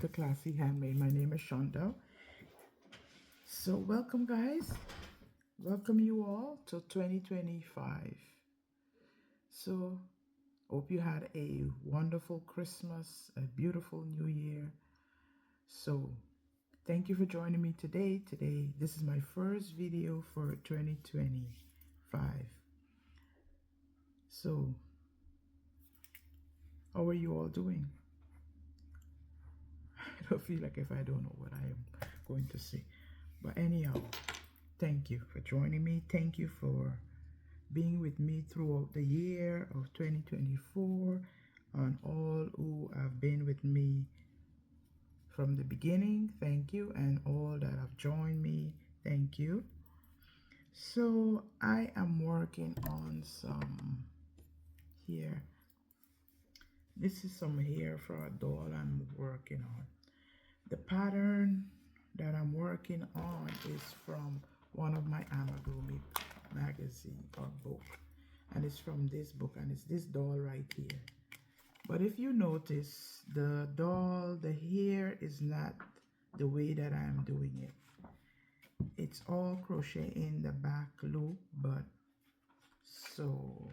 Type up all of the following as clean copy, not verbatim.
to Classy Handmade. My name is Shaundell. So welcome guys. Welcome you all to 2025. So hope you had a wonderful Christmas, a beautiful new year. So thank you for joining me today. This is my first video for 2025. So how are you all doing? I don't feel like if I don't know what I am going to say. But anyhow, thank you for joining me. Thank you for being with me throughout the year of 2024 and all who have been with me from the beginning. Thank you. And all that have joined me. Thank you. So I am working on some here. This is some hair for a doll I'm working on. The pattern that I'm working on is from one of my amigurumi magazine or book, and it's from this book, and it's this doll right here. But if you notice, the doll, the hair is not the way that I'm doing it. It's all crochet in the back loop, but so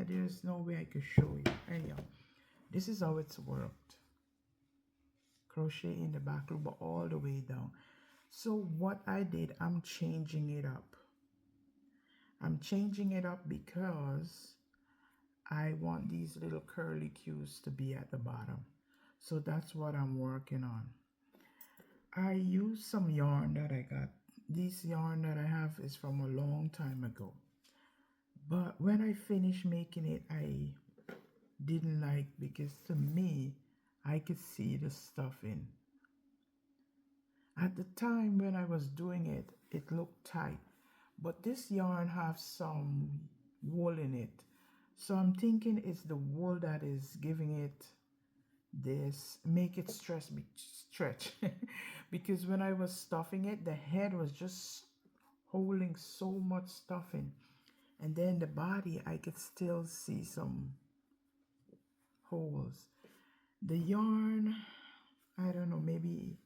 there's no way I could show you. Anyhow, this is how it's worked. Crochet in the back loop, but all the way down. So what I did, I'm changing it up. I'm changing it up because I want these little curly cues to be at the bottom. So that's what I'm working on. I used some yarn that I got. This yarn that I have is from a long time ago. But when I finished making it, I didn't like, because to me, I could see the stuffing. At the time when I was doing it, it looked tight. But this yarn has some wool in it. So I'm thinking it's the wool that is giving it this, make it stretch. Because when I was stuffing it, the head was just holding so much stuffing. And then the body, I could still see some holes. The yarn, I don't know, maybe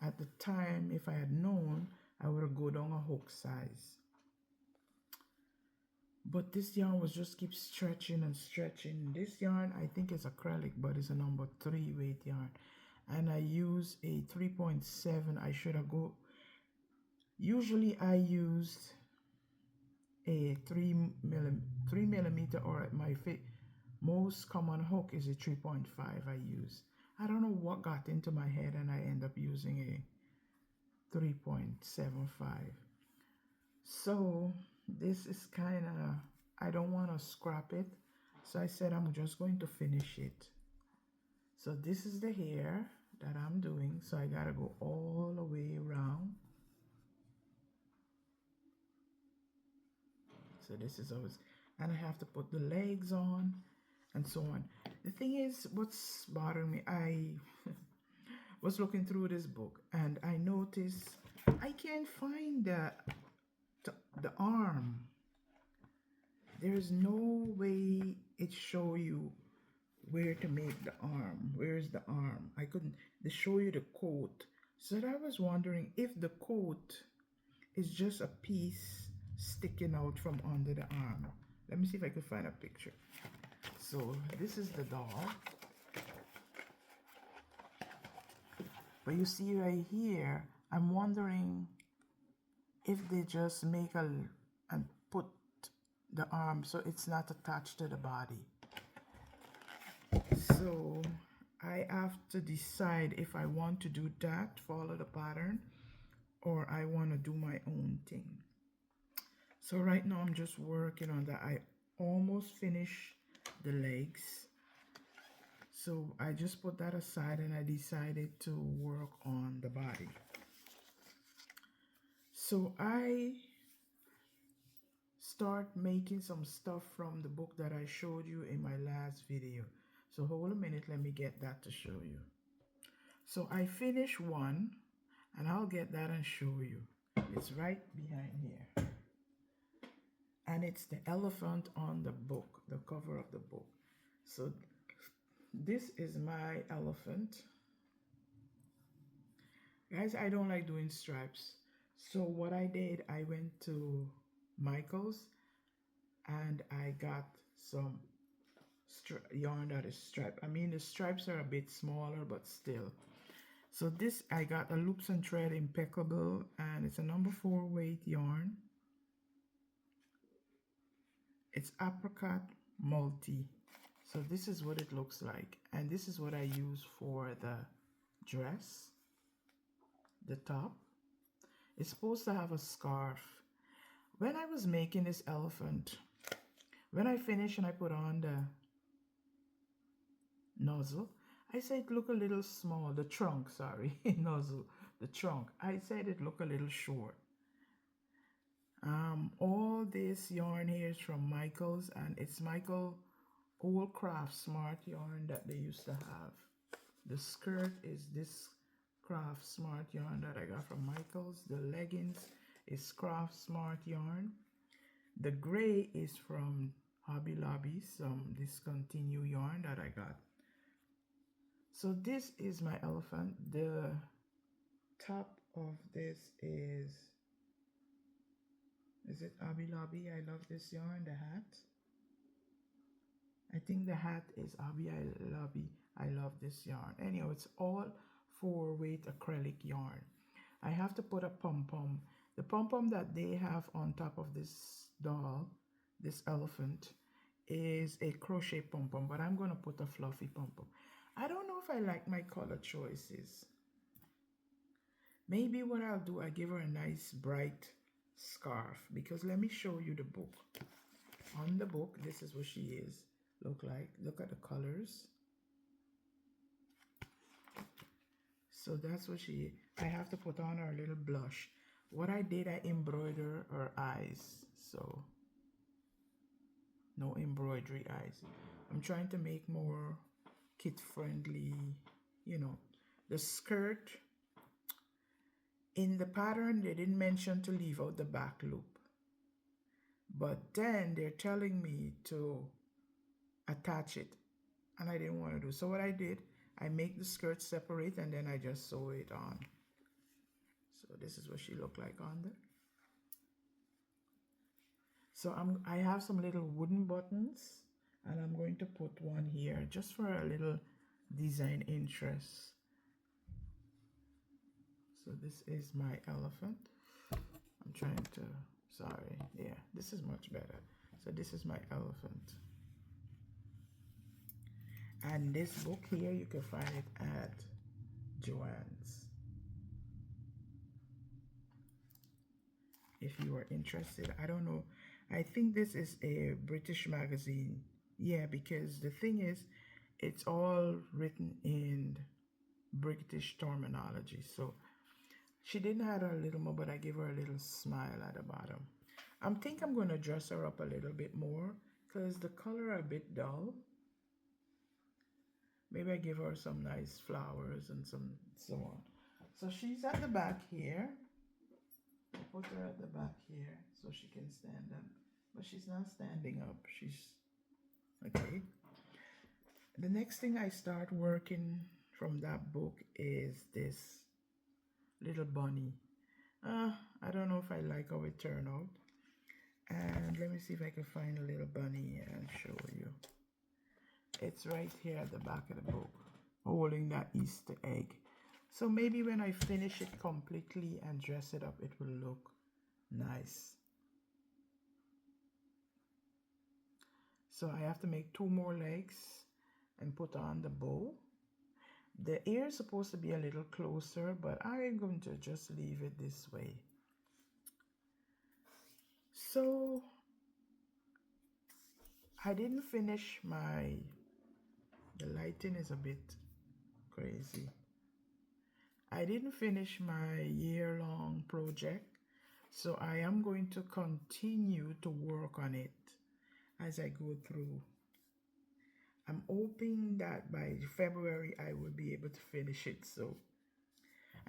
at the time, if I had known, I would have go down a hook size. But this yarn was just keep stretching and stretching. This yarn, I think is acrylic, but it's a number 3 weight yarn. And I use a 3.7. I should have go. Usually I used a 3 millimeter, or at my most common hook is a 3.5 I use. I don't know what got into my head and I end up using a 3.75. So this is kind of, I don't want to scrap it. So I said I'm just going to finish it. So this is the hair that I'm doing. So I got to go all the way around. So this is always, and I have to put the legs on and so on. The thing is, what's bothering me, I was looking through this book and I noticed I can't find the arm. There's no way it show you where to make the arm. Where's the arm? I couldn't. They show you the coat. So I was wondering if the coat is just a piece sticking out from under the arm. Let me see if I can find a picture. So this is the doll. But you see right here, I'm wondering if they just make and put the arm so it's not attached to the body. So I have to decide if I want to do that, follow the pattern, or I want to do my own thing. So right now I'm just working on that. I almost finished the legs. So I just put that aside and I decided to work on the body. So I start making some stuff from the book that I showed you in my last video. So hold a minute, let me get that to show you. So I finished one and I'll get that and show you. It's right behind here. And it's the elephant on the book, the cover of the book. So this is my elephant. Guys, I don't like doing stripes. So what I did, I went to Michael's and I got some yarn that is striped. I mean, the stripes are a bit smaller, but still. So this, I got a Loops and Thread Impeccable, and it's a number 4 weight yarn. It's apricot multi. So this is what it looks like, and this is what I use for the dress, the top. It's supposed to have a scarf. When I was making this elephant, when I finished and I put on the nozzle, I said it looked a little small. The trunk, sorry, nozzle, the trunk. I said it looked a little short. All this yarn here is from Michael's, and it's Michael Old Craft Smart yarn that they used to have. The skirt is this Craft Smart yarn that I got from Michael's. The leggings is Craft Smart yarn. The gray is from Hobby Lobby, some discontinued yarn that I got. So this is my elephant. The top of this is it Hobby Lobby? I love this yarn, the hat. I think the hat is Hobby Lobby. I love this yarn. Anyhow, it's all 4 weight acrylic yarn. I have to put a pom-pom. The pom-pom that they have on top of this doll, this elephant, is a crochet pom-pom, but I'm going to put a fluffy pom-pom. I don't know if I like my color choices. Maybe what I'll do, I give her a nice bright scarf, because let me show you the book. On the book, this is what she is look like. Look at the colors. So that's what I have to put on her little blush. What I did, I embroider her eyes. So no embroidery eyes. I'm trying to make more kid friendly, you know. The skirt, in the pattern they didn't mention to leave out the back loop, but then they're telling me to attach it, and I didn't want to do. So what I did, I make the skirt separate and then I just sew it on. So this is what she looked like on there. So I have some little wooden buttons, and I'm going to put one here just for a little design interest. So this is my elephant. I'm trying to, sorry, yeah, this is much better. So this is my elephant. And this book here, you can find it at Joann's. If you are interested, I don't know. I think this is a British magazine. Yeah, because the thing is, it's all written in British terminology. So she didn't have her little more, but I gave her a little smile at the bottom. I think I'm going to dress her up a little bit more because the color are a bit dull. Maybe I give her some nice flowers and some so on. So she's at the back here. I put her at the back here so she can stand up. But she's not standing up. She's okay. The next thing I start working from that book is this little bunny. I don't know if I like how it turned out. And let me see if I can find a little bunny and show you. It's right here at the back of the book, holding that Easter egg. So maybe when I finish it completely and dress it up, it will look nice. So I have to make 2 more legs and put on the bow. The ear is supposed to be a little closer, but I'm going to just leave it this way. So I didn't finish the lighting is a bit crazy. I didn't finish my year-long project, so I am going to continue to work on it as I go through. I'm hoping that by February I will be able to finish it. So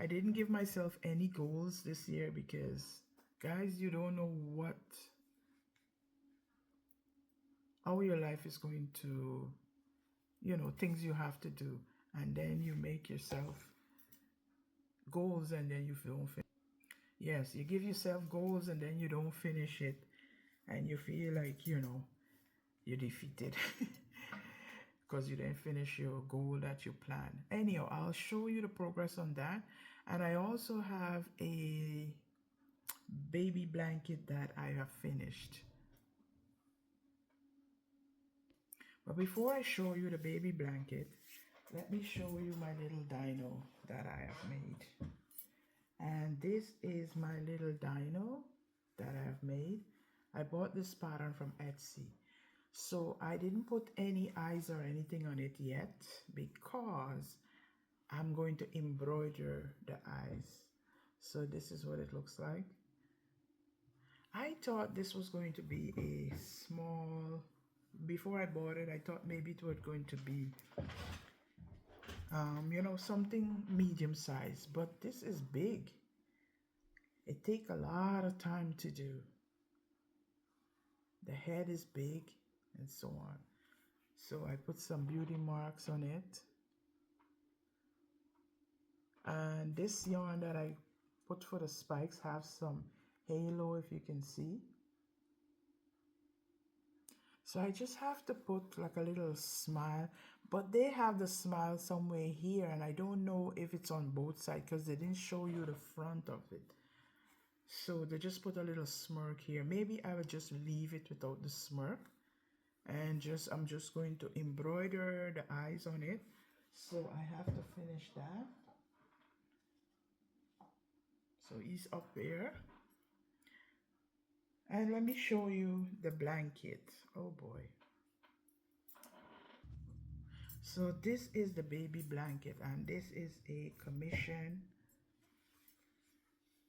I didn't give myself any goals this year because, guys, you don't know how your life is going to you know, things you have to do, and then you make yourself goals and then you don't finish. Yes, you give yourself goals and then you don't finish it, and you feel like, you know, you're defeated because you didn't finish your goal that you planned. Anyhow, I'll show you the progress on that. And I also have a baby blanket that I have finished. But before I show you the baby blanket, let me show you my little dino that I have made. And this is my little dino that I have made. I bought this pattern from Etsy. So I didn't put any eyes or anything on it yet because I'm going to embroider the eyes. So this is what it looks like. I thought this was going to be a small, before I bought it, I thought maybe it was going to be, you know, something medium size, but this is big. It takes a lot of time to do. The head is big and so on. So I put some beauty marks on it. And this yarn that I put for the spikes have some halo, if you can see. So I just have to put like a little smile, but they have the smile somewhere here, and I don't know if it's on both sides because they didn't show you the front of it. So they just put a little smirk here. Maybe I would just leave it without the smirk, and I'm just going to embroider the eyes on it. So I have to finish that. So he's up there. And let me show you the blanket. Oh boy. So this is the baby blanket, and this is a commission.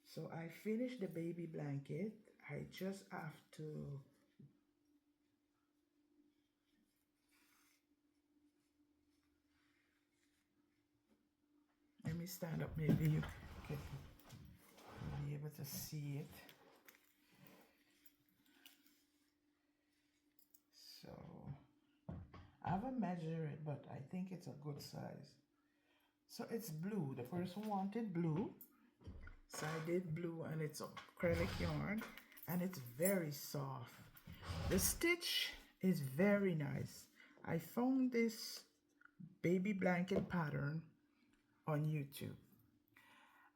So I finished the baby blanket. I just have to let me stand up, maybe you can be able to see it. So I haven't measured it, but I think it's a good size. So it's blue. The person wanted blue, so I did blue, and it's acrylic yarn, and it's very soft. The stitch is very nice. I found this baby blanket pattern on YouTube.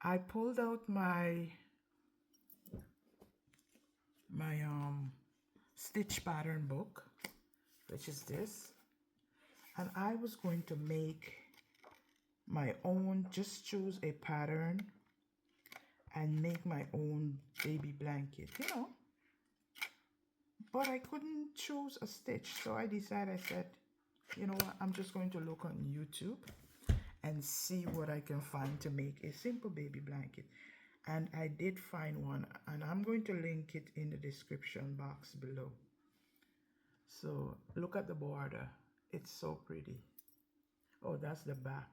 I pulled out my stitch pattern book, which is this, and I was going to make my own, just choose a pattern and make my own baby blanket, you know, but I couldn't choose a stitch. So I said, you know what, I'm just going to look on YouTube and see what I can find to make a simple baby blanket. And I did find one, and I'm going to link it in the description box below. So look at the border. It's so pretty. Oh, that's the back.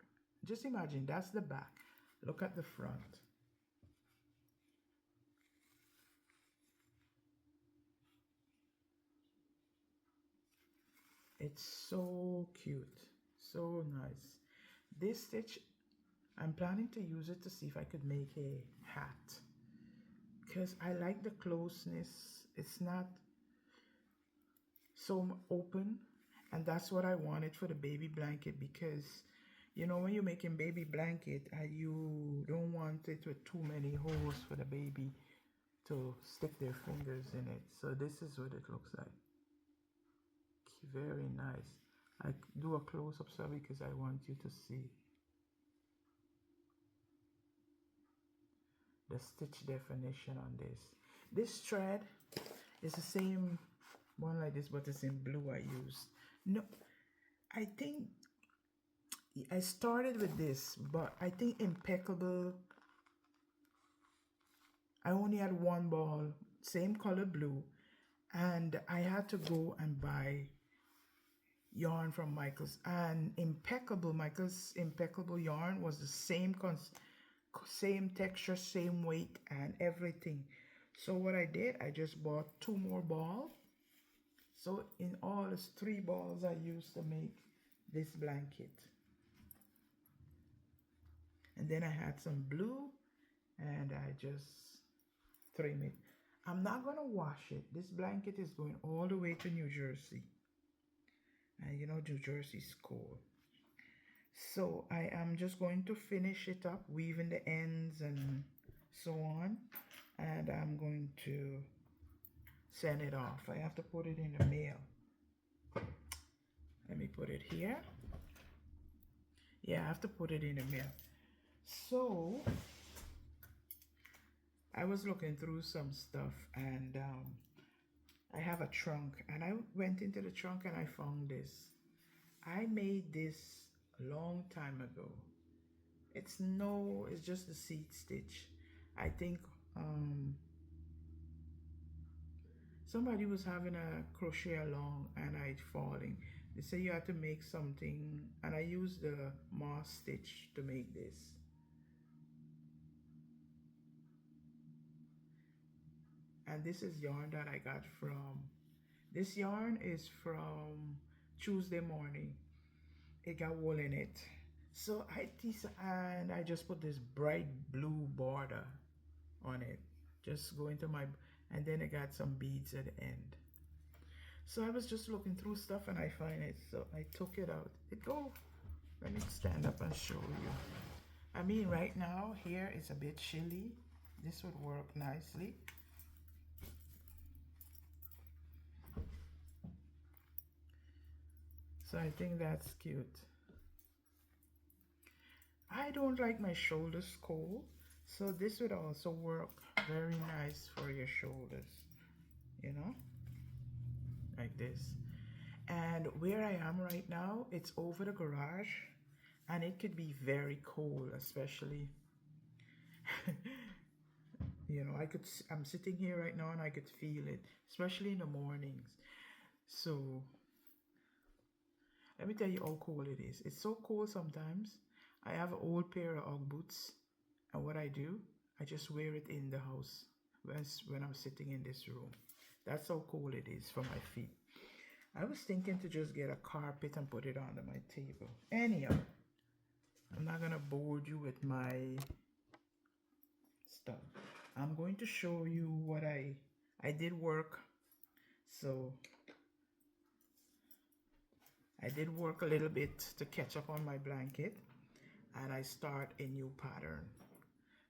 Just imagine, that's the back. Look at the front. It's so cute, so nice. This stitch, I'm planning to use it to see if I could make a hat, because I like the closeness. It's not so open, and that's what I wanted for the baby blanket, because you know when you're making baby blanket, you don't want it with too many holes for the baby to stick their fingers in it. So this is what it looks like. Very nice. I do a close-up so because I want you to see the stitch definition on this. This thread is the same one like this, but it's in blue I used. No, I think I started with this, but I think Impeccable, I only had one ball, same color blue, and I had to go and buy yarn from Michael's, and Michael's Impeccable yarn was the same texture, same weight, and everything. So what I did, I just bought 2 more balls. So in all, it's 3 balls I used to make this blanket. And then I had some blue and I just trim it. I'm not going to wash it. This blanket is going all the way to New Jersey. And you know, New Jersey's cold. So I am just going to finish it up, weaving the ends and so on. And I'm going to send it off. I have to put it in the mail. Let me put it here. Yeah, I have to put it in the mail. So I was looking through some stuff and I have a trunk and I went into the trunk and I found this. I made this a long time ago. It's just a seat stitch. I think somebody was having a crochet along and I falling. They say you have to make something and I used the moss stitch to make this. And this is yarn that I got from, this yarn is from Tuesday Morning. It got wool in it. So I just put this bright blue border on it. Just go into my, and then I got some beads at the end. So I was just looking through stuff and I find it. So I took it out. Let me stand up and show you. I mean, right now here it's a bit chilly. This would work nicely. So I think that's cute. I don't like my shoulders cold, so this would also work very nice for your shoulders, you know, like this. And where I am right now, it's over the garage and it could be very cold, especially you know, I'm sitting here right now and I could feel it, especially in the mornings. So let me tell you how cold it is. It's so cold sometimes. I have an old pair of Ugg boots, and what I do, I just wear it in the house when I'm sitting in this room. That's how cold it is for my feet. I was thinking to just get a carpet and put it under my table. Anyhow, I'm not gonna bore you with my stuff. I'm going to show you what I did work. So I did work a little bit to catch up on my blanket and I start a new pattern.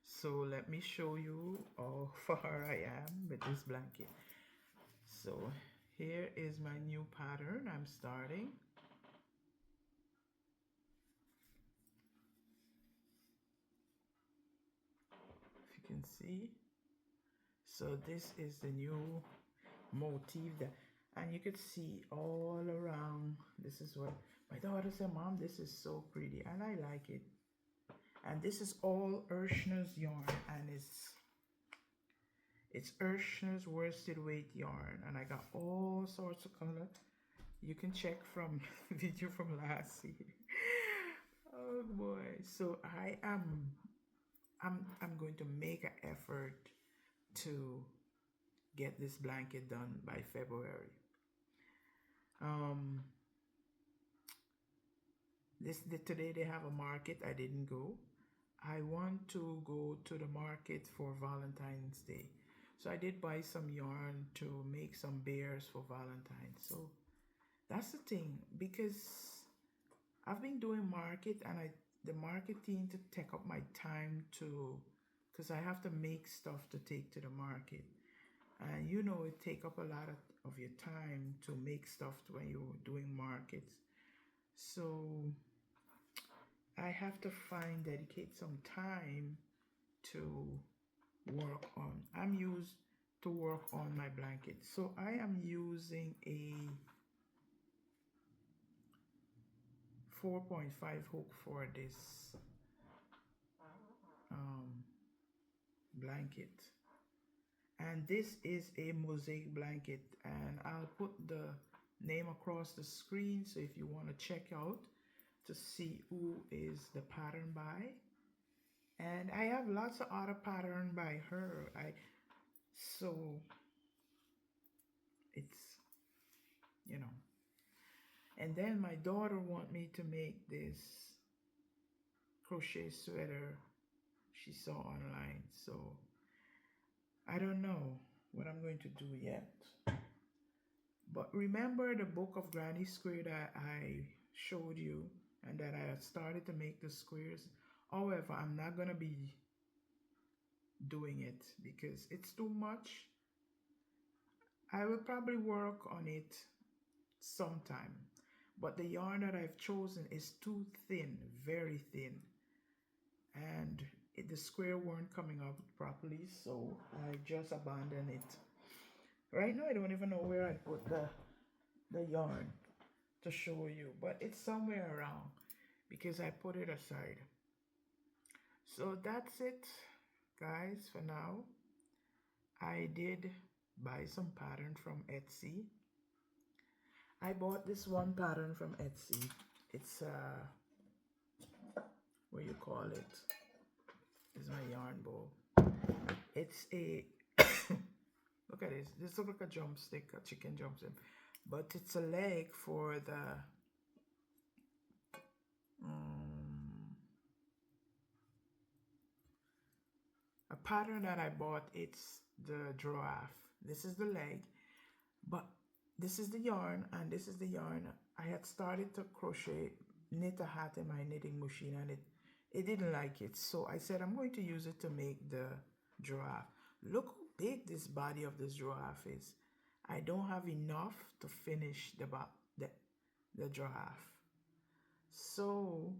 So let me show you how far I am with this blanket. So here is my new pattern I'm starting. If you can see. So this is the new motif that, and you could see all around. This is what my daughter said, Mom, this is so pretty, and I like it. And this is all Urshner's yarn, and it's Urshner's worsted weight yarn, and I got all sorts of color. You can check from video from last year. Oh boy! So I'm going to make an effort to get this blanket done by February. Today they have a market. I didn't go. I want to go to the market for Valentine's Day. So I did buy some yarn to make some bears for Valentine's. So that's the thing, because I've been doing market and the marketing to take up my time to, because I have to make stuff to take to the market. And you know, it take up a lot of your time to make stuff when you're doing markets. So I have to dedicate some time to work on. I'm used to work on my blanket. So I am using a 4.5 hook for this blanket. And this is a mosaic blanket, and I'll put the name across the screen, so if you want to check out to see who is the pattern by. And I have lots of other pattern by her. So it's, you know, And then my daughter want me to make this crochet sweater she saw online. So I don't know what I'm going to do yet. But remember the book of Granny Square that I showed you and that I had started to make the squares. However, I'm not going to be doing it because it's too much. I will probably work on it sometime. But the yarn that I've chosen is too thin, very thin. And the square weren't coming out properly, so I just abandoned it. Right now I don't even know where I put the yarn to show you, but it's somewhere around because I put it aside. So that's it, guys, for now. I did buy some pattern from Etsy. I bought this one pattern from Etsy. It's what you call it? This is my yarn bowl. It's a look at this. This looks like a drumstick, a chicken drumstick, but it's a leg for the a pattern that I bought. It's the giraffe. This is the leg, but this is the yarn, and this is the yarn. I had started to knit a hat in my knitting machine, and it didn't like it, so I said I'm going to use it to make the giraffe. Look how big this body of this giraffe is. I don't have enough to finish the giraffe, so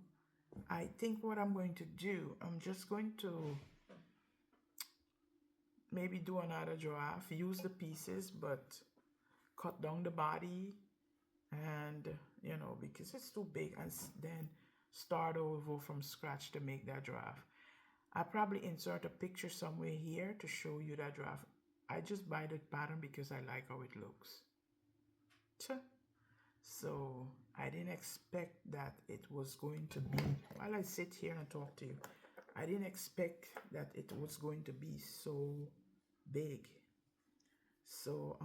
I think what I'm going to do, I'm just going to maybe do another giraffe, use the pieces, but cut down the body, and you know, because it's too big, and then start over from scratch to make that giraffe. I'll probably insert a picture somewhere here to show you that giraffe. I just buy the pattern because I like how it looks. So I didn't expect that it was going to be, while I sit here and talk to you, I didn't expect that it was going to be so big. So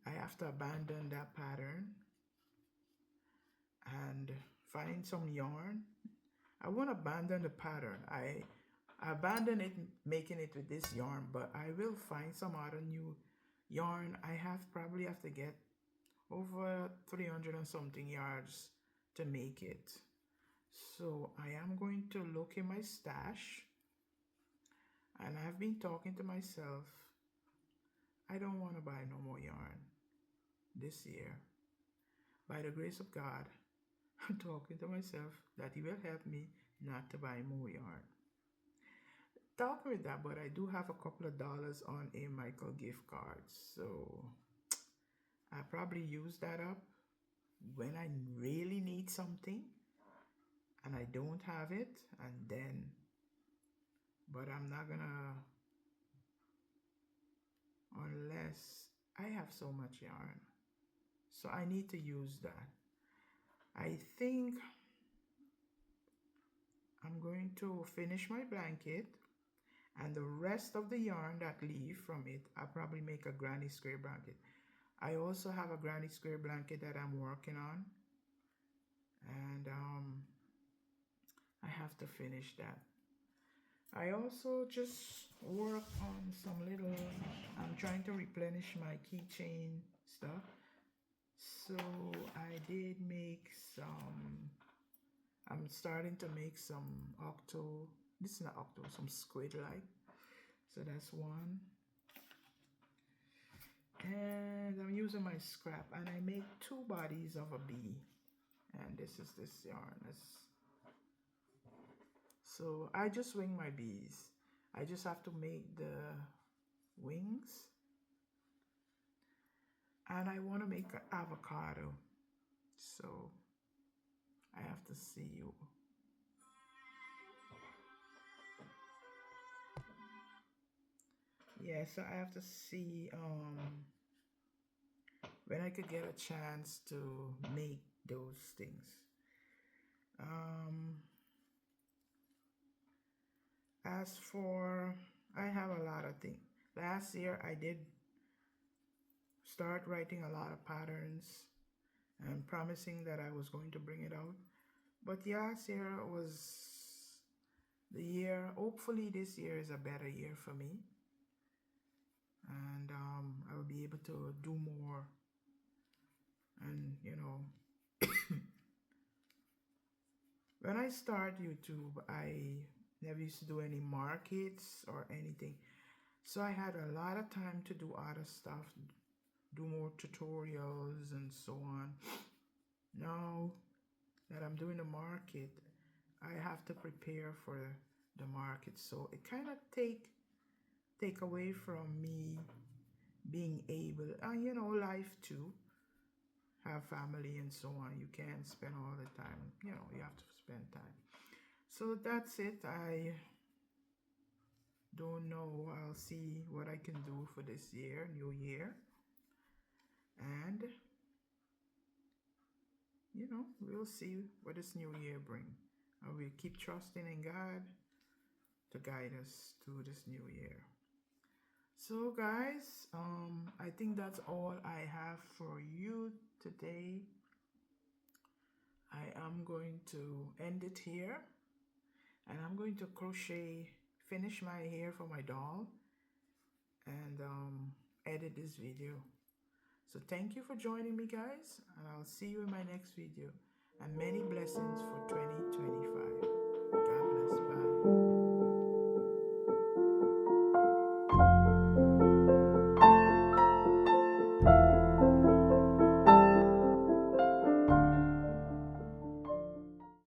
I have to abandon that pattern and find some yarn. I won't abandon the pattern. I abandon it making it with this yarn, but I will find some other new yarn. I probably have to get over 300 and something yards to make it. So I am going to look in my stash, and I've been talking to myself, I don't want to buy no more yarn this year. By the grace of God, I'm talking to myself that He will help me not to buy more yarn. Talking with that, but I do have a couple of dollars on a Michael gift card, so I probably use that up when I really need something and I don't have it, and then, but I'm not gonna, unless I have so much yarn, so I need to use that. I think I'm going to finish my blanket, and the rest of the yarn that leave from it, I'll probably make a granny square blanket. I also have a granny square blanket that I'm working on, and I have to finish that. I also just work on some little, I'm trying to replenish my keychain stuff. So I did make some, I'm starting to make some this is not octo, some squid like. So that's one. And I'm using my scrap, and I make 2 bodies of a bee. And this is this yarn. So I just wing my bees. I just have to make the wings. And I want to make an avocado. So I have to see you. Yeah, so I have to see when I could get a chance to make those things. As for, I have a lot of things. Last year I did start writing a lot of patterns and promising that I was going to bring it out. But last year was the year. Hopefully this year is a better year for me, and I will be able to do more. And you know, when I start YouTube, I never used to do any markets or anything, so I had a lot of time to do other stuff, do more tutorials and so on. Now that I'm doing the market, I have to prepare for the market, so it kind of take away from me being able, and you know, life too, have family and so on. You can't spend all the time, you know, you have to spend time. So that's it. I don't know. I'll see what I can do for this year, new year, and you know, we'll see what this new year bring. I will keep trusting in God to guide us through this new year. So guys, I think that's all I have for you today. I am going to end it here, and I'm going to finish my hair for my doll, and edit this video. So thank you for joining me, guys, and I'll see you in my next video, and many blessings for 2025.